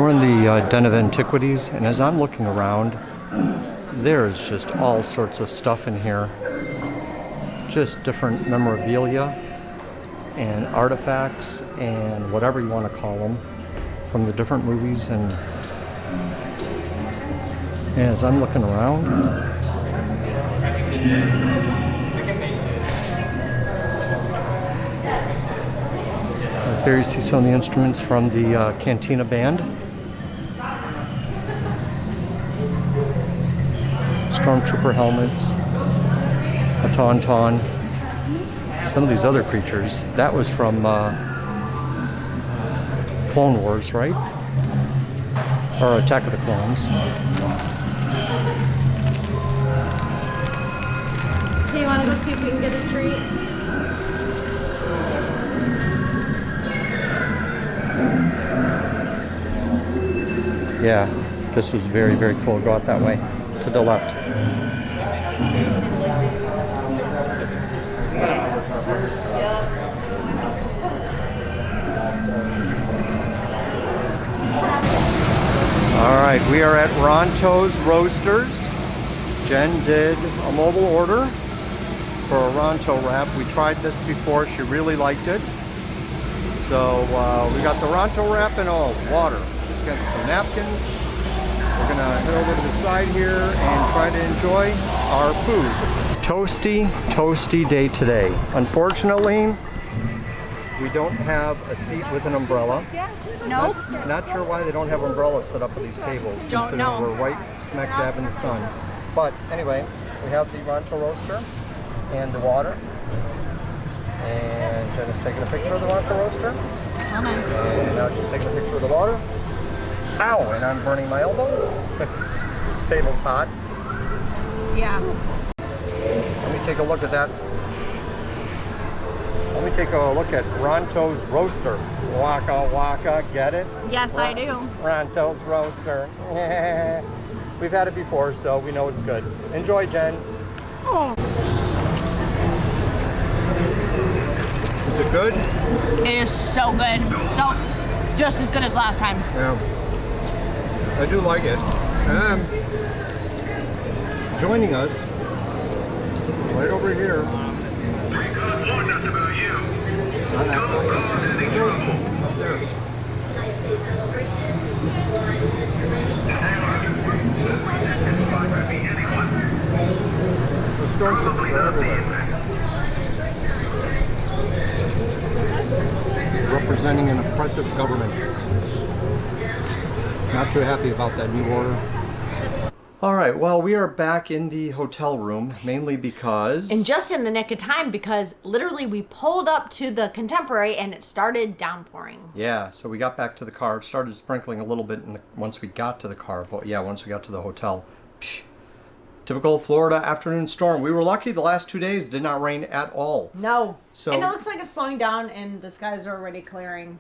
So we're in the Den of Antiquities, and as I'm looking around, there's just all sorts of stuff in here. Just different memorabilia and artifacts and whatever you want to call them from the different movies. And as I'm looking around, there you see some of the instruments from the Cantina Band. Stormtrooper helmets, a tauntaun, some of these other creatures. That was from Clone Wars, right? Or Attack of the Clones. Do you want to go see if we can get a treat? Yeah, this was very, very cool. Go out that way, to the left. All right, we are at Ronto's Roasters. Jen did a mobile order for a Ronto wrap. We tried this before. She really liked it. So we got the Ronto wrap and water. Just got some napkins. We're gonna head over to the side here and try to enjoy our food. Toasty, toasty day today. Unfortunately, we don't have a seat with an umbrella. Nope. Not sure why they don't have umbrellas set up at these tables, considering we're right smack dab in the sun. But anyway, we have the Ronto roaster and the water. And Jen is taking a picture of the Ronto roaster. And now she's taking a picture of the water. Ow! And I'm burning my elbow. This table's hot. Yeah. Let me take a look at that. Let me take a look at Ronto's roaster. Waka waka, get it? Yes, I do. Ronto's roaster. We've had it before, so we know it's good. Enjoy, Jen. Oh. Is it good? It is so good. So, just as good as last time. Yeah. I do like it. Joining us, right over here. On that side. Up there. The stormtroopers are everywhere. Representing an oppressive government. Not too happy about that new order. All right, well, we are back in the hotel room, mainly because... And just in the nick of time, because literally we pulled up to the Contemporary and it started downpouring. Yeah, so we got back to the car. It started sprinkling a little bit once we got to the car, but yeah, once we got to the hotel. Psh, typical Florida afternoon storm. We were lucky the last 2 days did not rain at all. No. So, and it looks like it's slowing down and the skies are already clearing.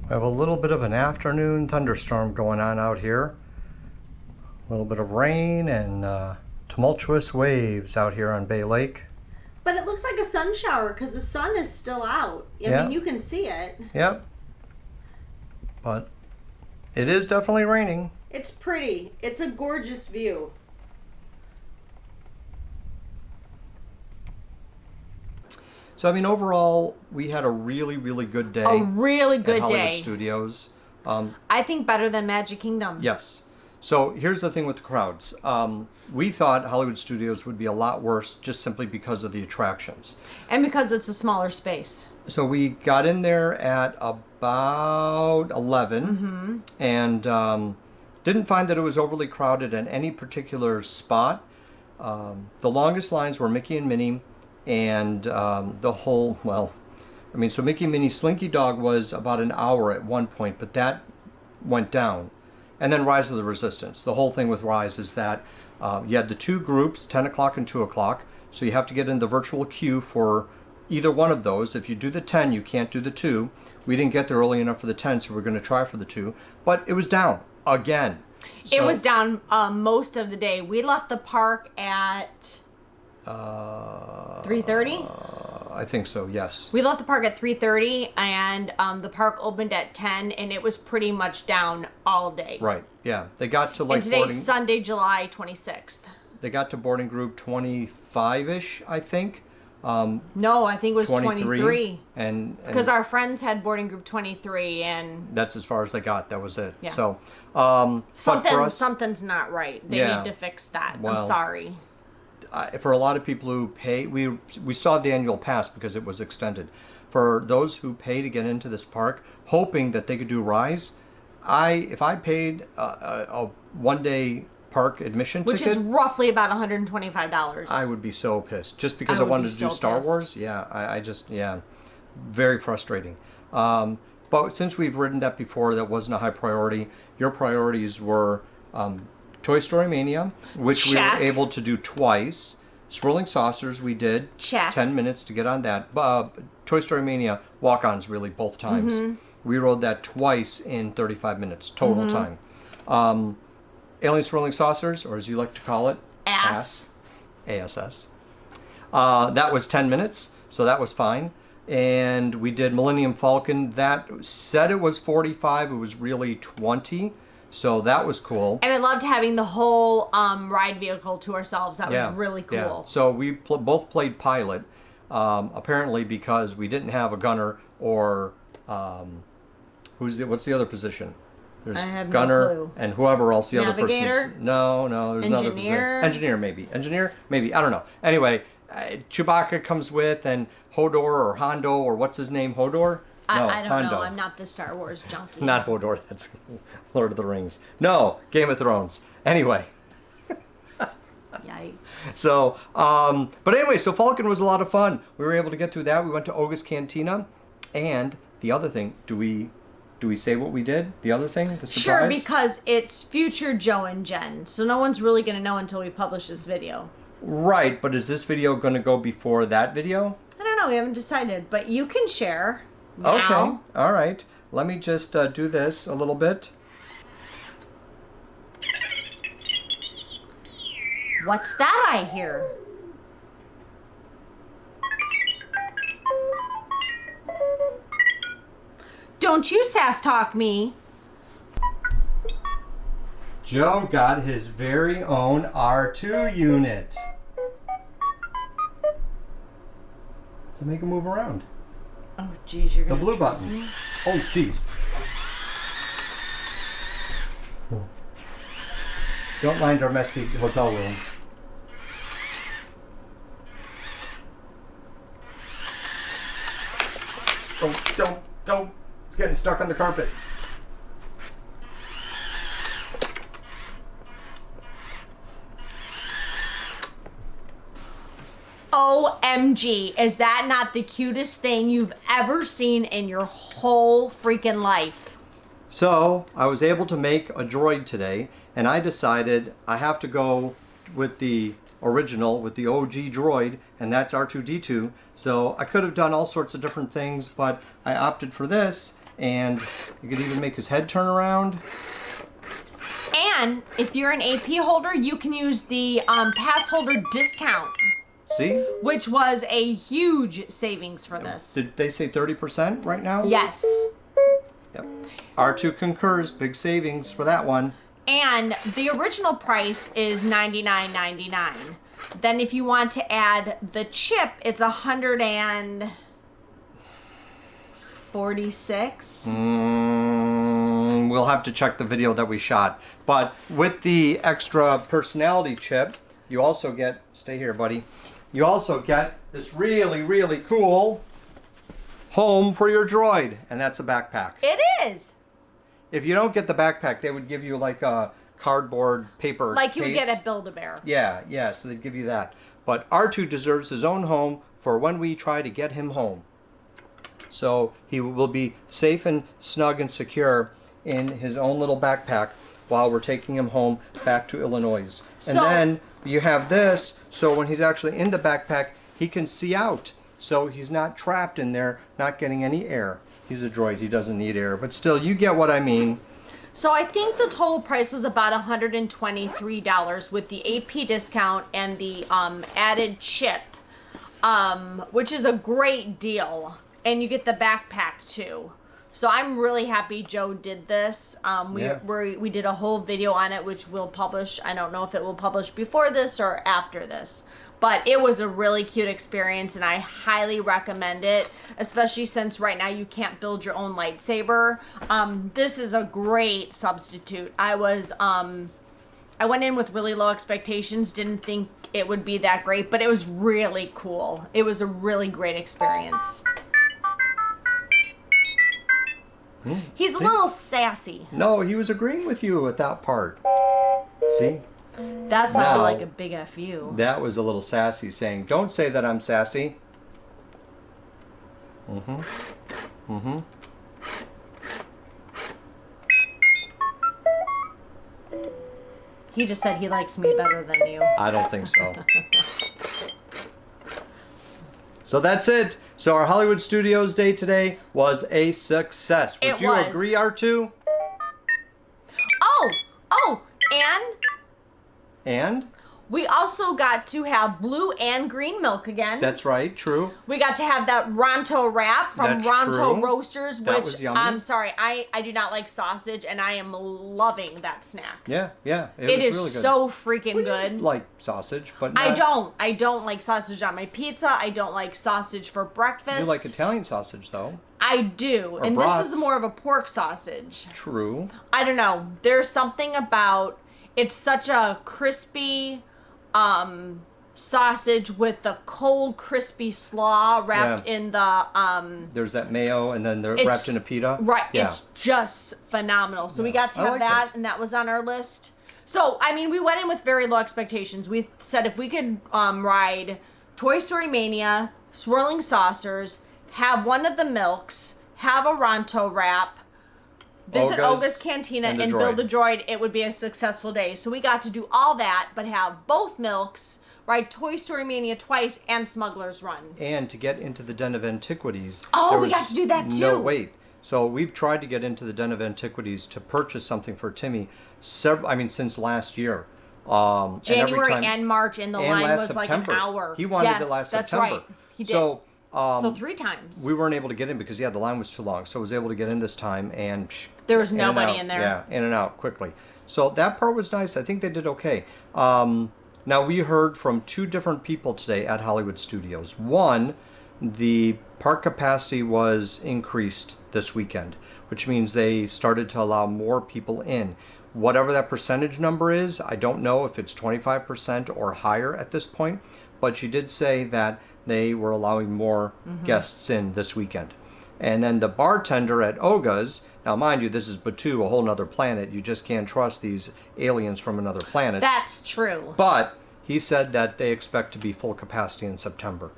We have a little bit of an afternoon thunderstorm going on out here. A little bit of rain and tumultuous waves out here on Bay Lake. But it looks like a sun shower because the sun is still out. I mean, you can see it. Yep. But it is definitely raining. It's pretty. It's a gorgeous view. So, I mean, overall, we had a really, really good day. A really good at Hollywood day. Studios. I think better than Magic Kingdom. Yes. So, here's the thing with the crowds. We thought Hollywood Studios would be a lot worse just simply because of the attractions. And because it's a smaller space. So, we got in there at about 11 and didn't find that it was overly crowded at any particular spot. The longest lines were Mickey and Minnie. And the whole, well, I mean, so Mickey and Minnie Slinky Dog was about an hour at one point, but that went down. And then Rise of the Resistance. The whole thing with Rise is that you had the two groups, 10 o'clock and 2 o'clock, so you have to get in the virtual queue for either one of those. If you do the 10, you can't do the 2. We didn't get there early enough for the 10, so we're going to try for the 2. But it was down again. So, it was down most of the day. We left the park at 3:30. I think so, yes. We left the park at 3:30, and the park opened at 10, and it was pretty much down all day. Right, yeah. They got to like And today's boarding... Sunday, July 26th. They got to boarding group 25-ish, I think. No, I think it was 23. And Because our friends had boarding group 23, and that's as far as they got. That was it. Yeah. So, but for us, something's not right. They Yeah. need to fix that. Well, I'm sorry. for a lot of people who pay, we still have the annual pass because it was extended. For those who pay to get into this park, hoping that they could do Rise, if I paid a 1-day park admission Which ticket, is roughly about $125. I would be so pissed just because I would wanted be to do so Star pissed. Wars. Yeah, I just very frustrating. But since we've ridden that before, that wasn't a high priority. Your priorities were Toy Story Mania, which we Check. were able to do twice. Swirling Saucers, we did. Check. 10 minutes to get on that. Toy Story Mania, walk-ons really both times. Mm-hmm. We rode that twice in 35 minutes total time. Alien Swirling Saucers, or as you like to call it, Ass. ASS. That was 10 minutes, so that was fine. And we did Millennium Falcon. That said it was 45. It was really 20. So that was cool. And I loved having the whole ride vehicle to ourselves. That was really cool. Yeah. So we both played pilot, apparently because we didn't have a gunner or what's the other position? There's I have no gunner clue. and whoever else the Navigator? other person. No, there's another position. Engineer, maybe. I don't know. Anyway, Chewbacca comes with, and Hodor or Hondo or what's his name? Hodor? No, I don't Hondo. know. I'm not the Star Wars junkie. Not Hodor. That's Lord of the Rings. No, Game of Thrones. Anyway. Yikes. So, but anyway, so Falcon was a lot of fun. We were able to get through that. We went to Oga's Cantina, and the other thing, do we say what we did? The other thing, the surprise? Sure, because it's future Joe and Jen, so no one's really going to know until we publish this video. Right, but is this video going to go before that video? I don't know. We haven't decided, but you can share now. Okay, all right. Let me just do this a little bit. What's that I hear? Don't you sass talk me. Joe got his very own R2 unit. So make him move around. Oh, geez, you're The gonna blue trust buttons. me? Oh, jeez. Don't mind our messy hotel room. Don't. It's getting stuck on the carpet. OMG, is that not the cutest thing you've ever seen in your whole freaking life? So, I was able to make a droid today, and I decided I have to go with the original, with the OG droid, and that's R2-D2. So, I could have done all sorts of different things, but I opted for this, and you could even make his head turn around. And if you're an AP holder, you can use the pass holder discount, See? which was a huge savings for this. Did they say 30% right now? Yes. Yep. R2 concurs, big savings for that one. And the original price is $99.99. Then if you want to add the chip, it's $146. We'll have to check the video that we shot. But with the extra personality chip, you also get, stay here, buddy. You also get this really, really cool home for your droid. And that's a backpack. It is. If you don't get the backpack, they would give you like a cardboard paper Like you would case. get at Build-A-Bear. Yeah, so they'd give you that. But R2 deserves his own home for when we try to get him home. So he will be safe and snug and secure in his own little backpack while we're taking him home back to Illinois. And So- then you have this, so when he's actually in the backpack, he can see out. So he's not trapped in there, not getting any air. He's a droid, he doesn't need air. But still, you get what I mean. So I think the total price was about $123 with the AP discount and the added chip. which is a great deal. And you get the backpack too. So I'm really happy Joe did this. We did a whole video on it, which we'll publish. I don't know if it will publish before this or after this. But it was a really cute experience, and I highly recommend it, especially since right now you can't build your own lightsaber. This is a great substitute. I went in with really low expectations, didn't think it would be that great, but it was really cool. It was a really great experience. He's a little sassy. No, he was agreeing with you at that part. See? That sounded like a big F-U. That was a little sassy, saying, don't say that I'm sassy. He just said he likes me better than you. I don't think so. So that's it. So our Hollywood Studios day today was a success. Would you agree, R2? Oh, And? we also got to have blue and green milk again. That's right, true. We got to have that Ronto wrap from That's Ronto true. Roasters, That which was yummy. I'm sorry, I do not like sausage, and I am loving that snack. Yeah. It It was is really good. so freaking good. Like sausage, but I not... don't like sausage on my pizza. I don't like sausage for breakfast. You like Italian sausage, though. I do. Or And brats. this is more of a pork sausage. True. I don't know. There's something about it's such a crispy sausage with the cold crispy slaw wrapped in the There's that mayo, and then they're it's- wrapped in a pita. Right. Yeah. It's just phenomenal. So we got to I have like that, it. and that was on our list. So, I mean, we went in with very low expectations. We said if we could ride Toy Story Mania, Swirling Saucers, have one of the milks, have a Ronto wrap, visit Oga's Cantina, and and the build droid. the droid, it would be a successful day. So we got to do all that, but have both milks, ride Toy Story Mania twice, and Smuggler's Run. And to get into the Den of Antiquities. Oh, there we was got to do that, No too. wait. So we've tried to get into the Den of Antiquities to purchase something for Timmy. Since last year. January and March, and the line last was September. like an hour. He wanted yes, it last that's September. Right. He did. So, so 3 times. we weren't able to get in because the line was too long. So I was able to get in this time, and There was in and nobody out. in there. Yeah, in and out quickly. So that part was nice. I think they did okay. Now we heard from 2 different people today at Hollywood Studios. One, the park capacity was increased this weekend, which means they started to allow more people in. Whatever that percentage number is, I don't know if it's 25% or higher at this point, but she did say that they were allowing more guests in this weekend. And then the bartender at Oga's, now mind you, this is Batu, a whole nother planet. You just can't trust these aliens from another planet. That's true. But he said that they expect to be full capacity in September.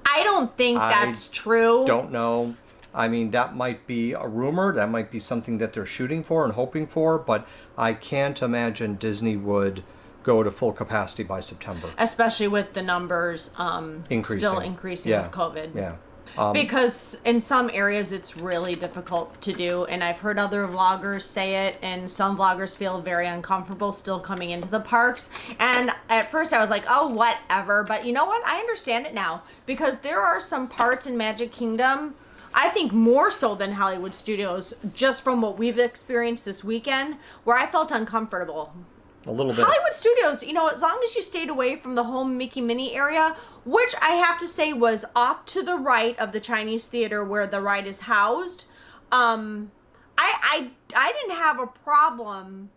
I don't think that's true. Don't know. I mean, that might be a rumor. That might be something that they're shooting for and hoping for. But I can't imagine Disney would go to full capacity by September. Especially with the numbers still increasing with COVID. Yeah. Because in some areas it's really difficult to do, and I've heard other vloggers say it, and some vloggers feel very uncomfortable still coming into the parks. And at first I was like, oh, whatever. But you know what? I understand it now, because there are some parts in Magic Kingdom, I think more so than Hollywood Studios, just from what we've experienced this weekend, where I felt uncomfortable. A little bit. Hollywood Studios, you know, as long as you stayed away from the whole Mickey Minnie area, which I have to say was off to the right of the Chinese theater where the ride is housed, I didn't have a problem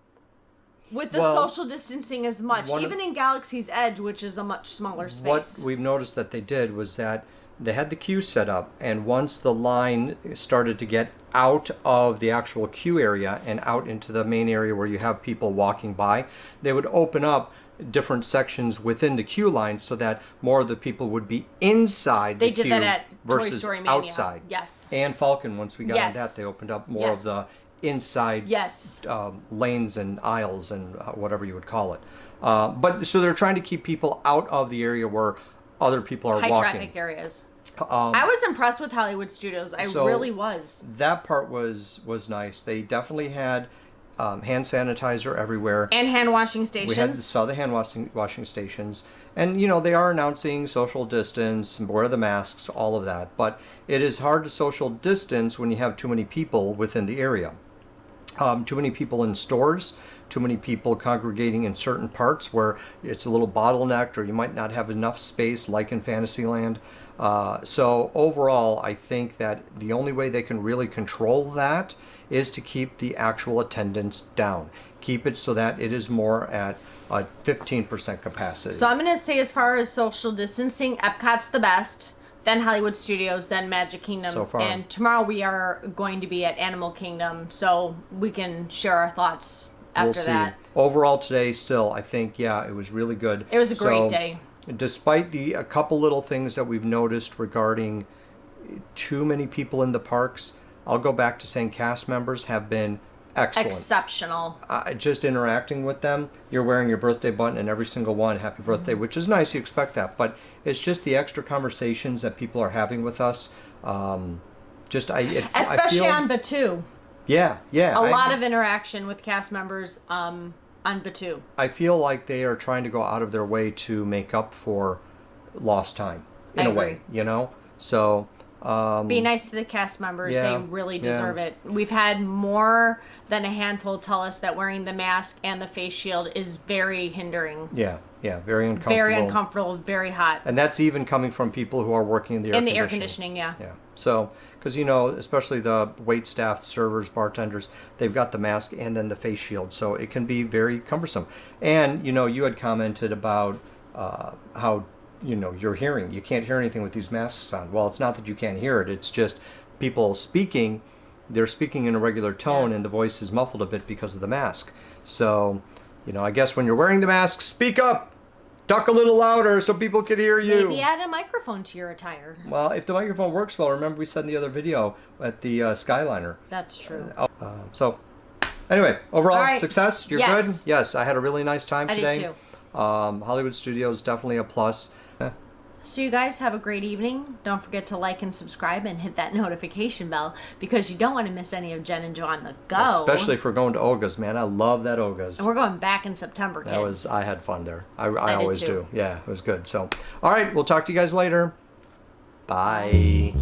with the social distancing as much, even in Galaxy's Edge, which is a much smaller space. What we've noticed that they did was that they had the queue set up, and once the line started to get out of the actual queue area and out into the main area where you have people walking by, they would open up different sections within the queue line so that more of the people would be inside the queue did that at Toy versus Story Mania. outside. Yes. And Falcon, once we got Yes. on that, they opened up more of Yes. the inside Yes. lanes and aisles and whatever you would call it. But so they're trying to keep people out of the area where other people are High walking. traffic areas. I was impressed with Hollywood Studios. I really was. That part was nice. They definitely had hand sanitizer everywhere. And hand washing stations. Saw the hand washing stations. And, you know, they are announcing social distance, wear the masks, all of that. But it is hard to social distance when you have too many people within the area. Too many people in stores, too many people congregating in certain parts where it's a little bottlenecked or you might not have enough space like in Fantasyland. So overall, I think that the only way they can really control that is to keep the actual attendance down. Keep it so that it is more at a 15% capacity. So I'm going to say, as far as social distancing, Epcot's the best, then Hollywood Studios, then Magic Kingdom. So far. And tomorrow we are going to be at Animal Kingdom, so we can share our thoughts after that. Overall today, still, I think, yeah, it was really good. It was a great day. Despite a couple little things that we've noticed regarding too many people in the parks, I'll go back to saying cast members have been excellent. Exceptional. Just interacting with them. You're wearing your birthday button in every single one, happy birthday, which is nice, you expect that. But it's just the extra conversations that people are having with us. Especially I feel, on Batuu. Yeah. A lot of interaction with cast members on Batuu. I feel like they are trying to go out of their way to make up for lost time, in a way, you know? So... be nice to the cast members. Yeah, they really deserve it. We've had more than a handful tell us that wearing the mask and the face shield is very hindering. Yeah, very uncomfortable. Very uncomfortable, very hot. And that's even coming from people who are working in the air conditioning, yeah. Yeah. So, because, you know, especially the wait staff, servers, bartenders, they've got the mask and then the face shield. So it can be very cumbersome. And, you know, you had commented about how, you know, you're hearing. You can't hear anything with these masks on. Well, it's not that you can't hear it. It's just people speaking. They're speaking in a regular tone, and the voice is muffled a bit because of the mask. So, you know, I guess when you're wearing the mask, speak up. Talk a little louder so people can hear you. Maybe add a microphone to your attire. Well, if the microphone works well, remember we said in the other video at the Skyliner. That's true. So, anyway, overall success. You're good? Yes, I had a really nice time today. I did too. Hollywood Studios definitely a plus. So you guys have a great evening. Don't forget to like and subscribe and hit that notification bell because you don't want to miss any of Jen and Joe on the go. Especially if we're going to Oga's, man. I love that Oga's. And we're going back in September, kids. I had fun there. I always do. Yeah, it was good. So, all right, we'll talk to you guys later. Bye.